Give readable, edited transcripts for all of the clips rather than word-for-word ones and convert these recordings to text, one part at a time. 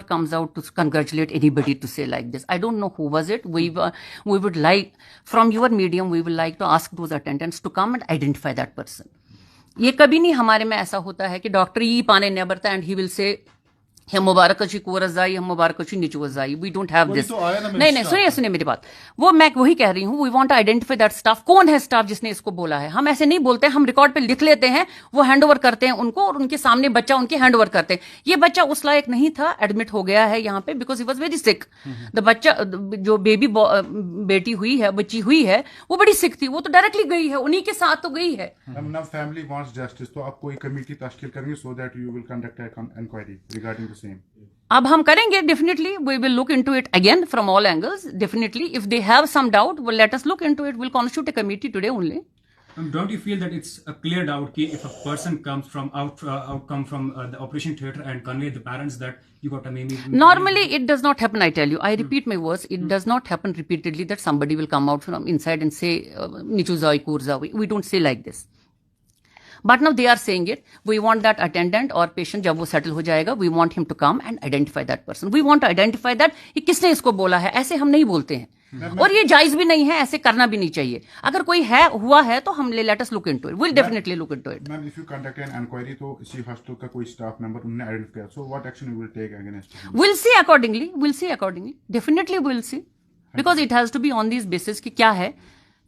comes out to congratulate anybody to say like this. I don't know who was it. We would like, from your medium, we would like to ask those attendants to come and identify that person. ये कभी नहीं हमारे में ऐसा होता है कि doctor ई पाने नेबरता एंड ही विल से हम मुबारक अच्छी कोरजाई हम मुबारक अच्छी निचुवजाई वी डोंट हैव दिस नहीं सुनिए मेरी बात वो मैं वही कह रही हूँ we want to identify that staff कौन है स्टाफ जिसने इसको बोला है हम ऐसे नहीं बोलते हम रिकॉर्ड पे लिख लेते हैं वो हैंड ओवर करते हैं उनको और उनके सामने बच्चा उनके हैंड ओवर करते हैं ये बच्चा उस लायक नहीं था एडमिट हो गया है यहाँ पे because he was very sick the बच्चा जो बेटी हुई है बच्ची हुई है वो बड़ी सिक थी वो तो डायरेक्टली गई है उन्हीं के साथ तो गई है फैमिली वांट्स जस्टिस तो आप कोई कमेटी तश्कील करेंगे so that you will conduct inquiry regarding the same अब हम करेंगे definitely we will look into it again from all angles definitely if they have some doubt will let us look into it will constitute a committee today only Don't you feel that it's a clear doubt कि if a person comes from come from the operation theatre and convey the parents that you got a maybe normally it does not happen I tell you I repeat my words it does not happen repeatedly that somebody will come out from inside and say nichuzai kurzai we don't say like this but now they are saying it we want that attendant or patient जब वो settle हो जाएगा we want him to come and identify that person we want to identify that ये किसने इसको बोला है ऐसे हम नहीं बोलते हैं और ये जायज भी नहीं है ऐसे करना भी नहीं चाहिए अगर कोई है हुआ है तो हम let us look into it will definitely look into it ma'am if you conduct an inquiry तो इसी हॉस्टल का कोई स्टाफ मेंबर उन्होंने आइडेंटिफाई किया so what action you will take against will see accordingly definitely will see because it has to be on this basis कि क्या है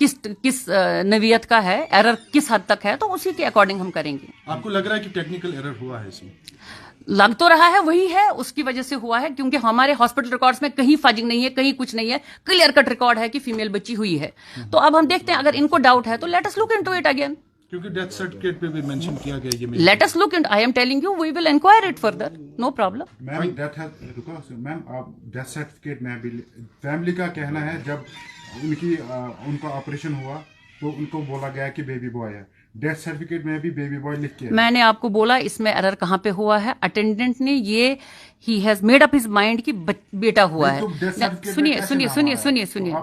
किस नवीयत का है एरर किस हद तक है तो उसी के अकॉर्डिंग हम करेंगे आपको लग रहा है कि टेक्निकल एरर हुआ है इसमें लग तो रहा है वही है उसकी वजह से हुआ है क्योंकि हमारे हॉस्पिटल रिकॉर्ड्स में कहीं फजिंग नहीं है कहीं कुछ नहीं है क्लियर कट रिकॉर्ड है कि फीमेल बच्ची हुई है तो अब हम देखते हैं अगर इनको डाउट है तो let us look into it again क्योंकि डेथ सर्टिफिकेट पे भी मेंशन किया गया ये let us look in I am telling you we will inquire it further no problem ma'am ma'am आप डेथ सर्टिफिकेट में भी फैमिली का कहना है जब उनका ऑपरेशन हुआ तो उनको बोला गया कि बेबी बॉय है डेथ सर्टिफिकेट में भी बेबी बॉय लिख के मैंने आपको बोला इसमें एरर कहाँ पे हुआ है अटेंडेंट ने ये he has made up his mind कि बेटा हुआ है सुनिए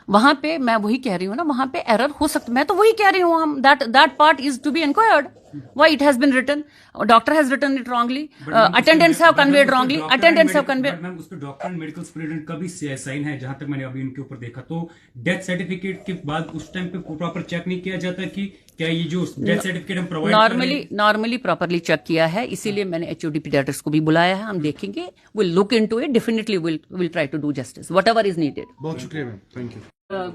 वहां पे मैं वही कह रही हूँ ना वहां पे एरर हो सकता मैं तो वही कह रही हूँ हम that part is to be inquired why it has been written doctor has written it wrongly attendants have conveyed wrongly attendants have conveyed ma'am उस पे डॉक्टर एंड मेडिकल सुपरिटेंडेंट का भी साइन है जहां तक मैंने अभी इनके ऊपर देखा तो डेथ सर्टिफिकेट के बाद उस टाइम पे प्रॉपर चेक नहीं किया जाता कि क्या ये जो डेथ सर्टिफिकेट हम प्रोवाइड नॉर्मली प्रॉपरली चेक किया है इसीलिए मैंने एचओडी पीडियाट्रिक्स को भी बुलाया है हम देखेंगे will look into it definitely will try to do justice whatever is needed बहुत शुक्रिया मैम थैंक यू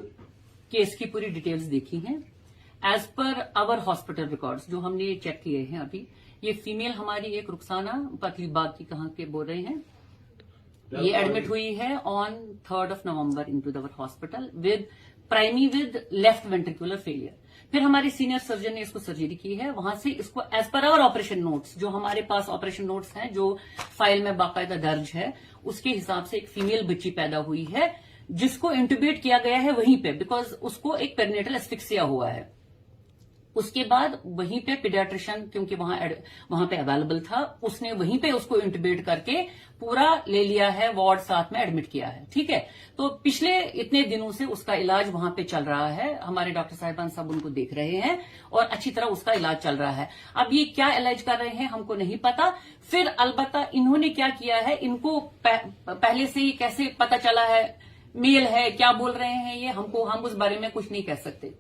केस की पूरी डिटेल्स देखी हैं as per our hospital records जो हमने चेक किए हैं अभी ये फीमेल हमारी एक रुखसाना पतली बाग की कहाँ के बोल रहे हैं ये एडमिट हुई है on 3rd of November into our hospital with left ventricular failure फिर हमारे सीनियर सर्जन ने इसको सर्जरी की है वहां से इसको as per our operation notes जो हमारे पास ऑपरेशन नोट्स हैं जो फाइल में बाकायदा दर्ज है उसके हिसाब से एक फीमेल बच्ची पैदा हुई है जिसको इंट्यूबेट किया गया है वहीं पे बिकॉज उसको एक पेरिनेटल एस्फिक्सिया हुआ है उसके बाद वहीं पे पीडियाट्रिशियन क्योंकि वहां पे अवेलेबल था उसने वहीं पे उसको इंट्यूबेट करके पूरा ले लिया है वार्ड साथ में एडमिट किया है ठीक है तो पिछले इतने दिनों से उसका इलाज वहां पे चल रहा है हमारे डॉक्टर साहिबान सब उनको देख रहे हैं और अच्छी तरह उसका इलाज चल रहा है अब ये क्या इलाज कर रहे हैं हमको नहीं पता फिर अलबत्ता इन्होंने क्या किया है इनको पहले से ही कैसे पता चला है मेल है क्या बोल रहे हैं ये हम उस बारे में कुछ नहीं कह सकते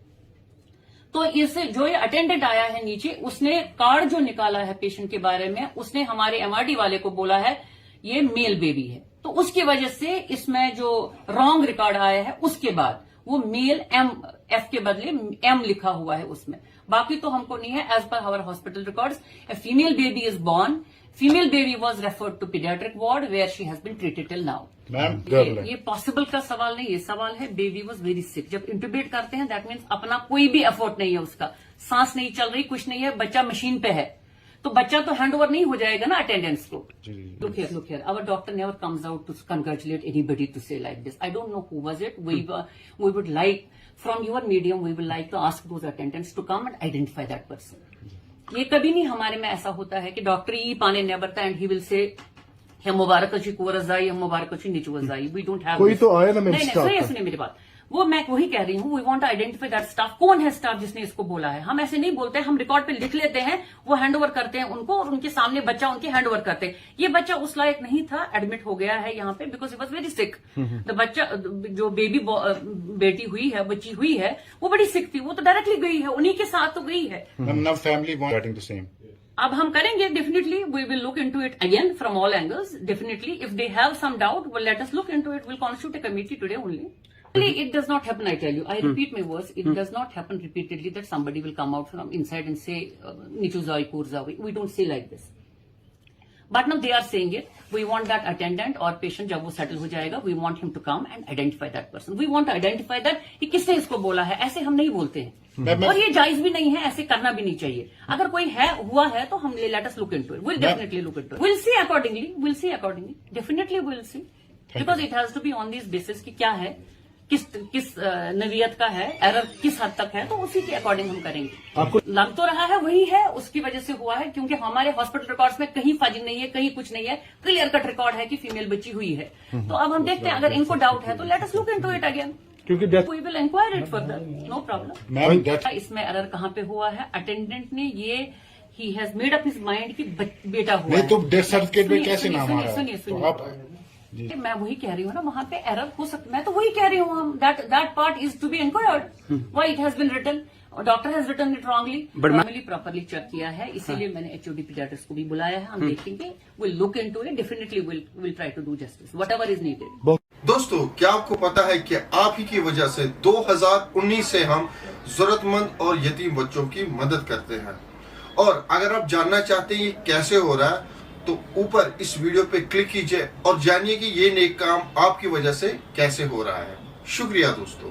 तो इस जो ये अटेंडेंट आया है नीचे उसने कार्ड जो निकाला है पेशेंट के बारे में उसने हमारे एमआरडी वाले को बोला है ये मेल बेबी है तो उसकी वजह से इसमें जो रॉन्ग रिकॉर्ड आया है उसके बाद वो मेल एफ के बदले एम लिखा हुआ है उसमें बाकी तो हमको नहीं है as per our hospital records a female baby is born female baby was referred to paediatric ward where she has been treated till now ये पॉसिबल का सवाल नहीं ये सवाल है बेबी वॉज वेरी सिक जब इंट्यूबेट करते हैं दैट मीन्स अपना कोई भी एफर्ट नहीं है उसका सांस नहीं चल रही कुछ नहीं है बच्चा मशीन पे है तो बच्चा तो हैंड ओवर नहीं हो जाएगा ना अटेंडेंस को look here our doctor never comes out to congratulate anybody to say like this I don't know who was it we would like from your medium we would like to ask those attendants to come and identify that person ये कभी नहीं हमारे में ऐसा होता है कि doctor ई पाने नेबरता एंड ही विल से हम मुबारक अच्छी कोरजाई हम मुबारक अच्छी निचुवजाई वी डोंट हैव कोई तो आया ना नहीं सुनिए मेरी बात वो मैं वही कह रही हूँ, we want to identify that staff, कौन है स्टाफ जिसने इसको बोला है। हम ऐसे नहीं बोलते, हम रिकॉर्ड पे लिख लेते हैं, वो हैंड ओवर करते हैं उनको और उनके सामने बच्चा उनके हैंड ओवर करते हैं। ये बच्चा उस लायक नहीं था, एडमिट हो गया है यहाँ पे because it was very sick. तो बच्चा जो बेटी हुई है, बच्ची हुई है, वो बड़ी सिक थी, वो तो डायरेक्टली गई है, उन्हीं के साथ तो गई है। Now family wanting the same. अब हम करेंगे, definitely we will look into it again from all angles. Definitely if they have some doubt, well, let us look into it. We'll constitute a committee today only. It does not happen, I tell you. I repeat my words. It does not happen repeatedly that somebody will come out from inside and say, Nichuzai Kurzai. We don't say like this. But now they are saying it. We want that attendant or patient, जब वो settle हो जाएगा, we want him to come and identify that person. We want to identify that कि किसने इसको बोला है। ऐसे हम नहीं बोलते हैं और ये जायज भी नहीं है, ऐसे करना भी नहीं चाहिए। अगर कोई है हुआ है तो हम let us look into it. We'll definitely look into it. We'll see accordingly. We'll see accordingly. Definitely we'll see. Because it has to be on these basis कि क्या है, किस नवियत का है, एरर किस हद तक है, तो उसी के अकॉर्डिंग हम करेंगे। आपको लग तो रहा है वही है, उसकी वजह से हुआ है, क्योंकि हमारे हॉस्पिटल रिकॉर्ड्स में कहीं फाजिल नहीं है, कहीं कुछ नहीं है, क्लियर कट रिकॉर्ड है कि फीमेल बच्ची हुई है। तो अब हम देखते हैं, अगर इनको डाउट है तो let us look into it again, क्योंकि we will inquire it further, no problem. इसमें एरर कहाँ पे हुआ है? अटेंडेंट ने ये he has made up his mind कि बेटा हुआ है, तो डेथ सर्टिफिकेट में कैसे नाम आ रहा है? सुनिए, मैं वही कह रही हूँ ना, वहां पे एरर हो सकता, मैं तो वही कह रही हूँ, that part is to be inquired, why it has been written, doctor has written it wrongly, family properly check किया है, इसीलिए मैंने HOD पीडियाट्रिक्स को भी बुलाया है। हम देखेंगे, will look into it, definitely will try to do justice whatever is needed. दोस्तों, क्या आपको पता है कि आप ही की वजह से 2019 से हम जरूरतमंद और यतीम बच्चों की मदद करते हैं, और अगर आप जानना चाहते हैं ये कैसे हो रहा है तो ऊपर इस वीडियो पे क्लिक कीजिए और जानिए कि ये नेक काम आपकी वजह से कैसे हो रहा है। शुक्रिया दोस्तों।